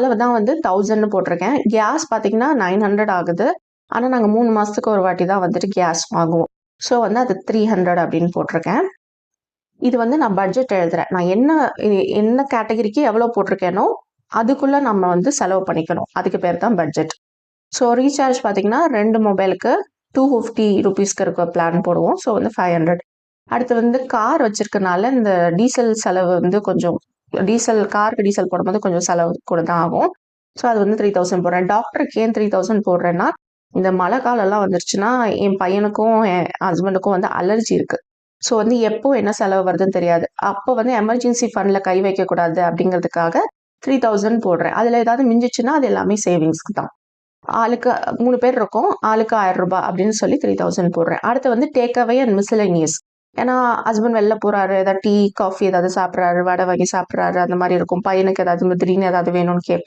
அதில் தான் வந்து 1000 போட்டிருக்கேன். கேஸ் பார்த்தீங்கன்னா 900 ஆகுது. ஆனால் நாங்கள் 3 மாதத்துக்கு ஒரு வாட்டி தான் வந்துட்டு கேஸ் வாங்குவோம். ஸோ வந்து அது 300 அப்படின்னு போட்டிருக்கேன். இது வந்து நான் பட்ஜெட் எழுதுறேன். நான் என்ன கேட்டகரிக்கு எவ்வளோ போட்டிருக்கேனோ அதுக்குள்ளே நம்ம வந்து செலவு பண்ணிக்கணும். அதுக்கு பேர் தான் பட்ஜெட். ஸோ ரீசார்ஜ் பார்த்தீங்கன்னா 2 மொபைலுக்கு 250 ருபீஸ்க்கு இருக்க பிளான் போடுவோம். ஸோ வந்து 500. அடுத்து வந்து கார் வச்சிருக்கனால இந்த டீசல் செலவு வந்து கொஞ்சம் காருக்கு டீசல் போடும்போது கொஞ்சம் செலவு கூட தான் ஆகும். ஸோ அது வந்து 3000 போடுறேன். டாக்டருக்கு ஏன் 3000 போடுறேன்னா, இந்த மழை காலம்லாம் வந்துருச்சுன்னா என் பையனுக்கும் என் ஹஸ்பண்டுக்கும் வந்து அலர்ஜி இருக்கு. ஸோ வந்து எப்போ என்ன செலவு வருதுன்னு தெரியாது. அப்போ வந்து எமர்ஜென்சி ஃபண்ட்ல கை வைக்கக்கூடாது அப்படிங்கிறதுக்காக 3000 போடுறேன். அதில் ஏதாவது மிஞ்சிச்சுன்னா அது எல்லாமே சேவிங்ஸ்க்கு தான். ஆளுக்கு 3 பேர் இருக்கோம். ஆளுக்கு ரூ. 1000 அப்படின்னு சொல்லி 3000 போடுறேன். அடுத்து வந்து டேக் அவே அண்ட் மிஸ்செலேனியஸ். ஏன்னா ஹஸ்பண்ட் வெளில போறாரு, ஏதாவது டீ, காஃபி ஏதாவது சாப்பிட்றாரு, வடை வாங்கி சாப்பிட்றாரு, அந்த மாதிரி இருக்கும். பையனுக்கு ஏதாவது திடீர்னு ஏதாவது வேணும்னு கேட்பான்.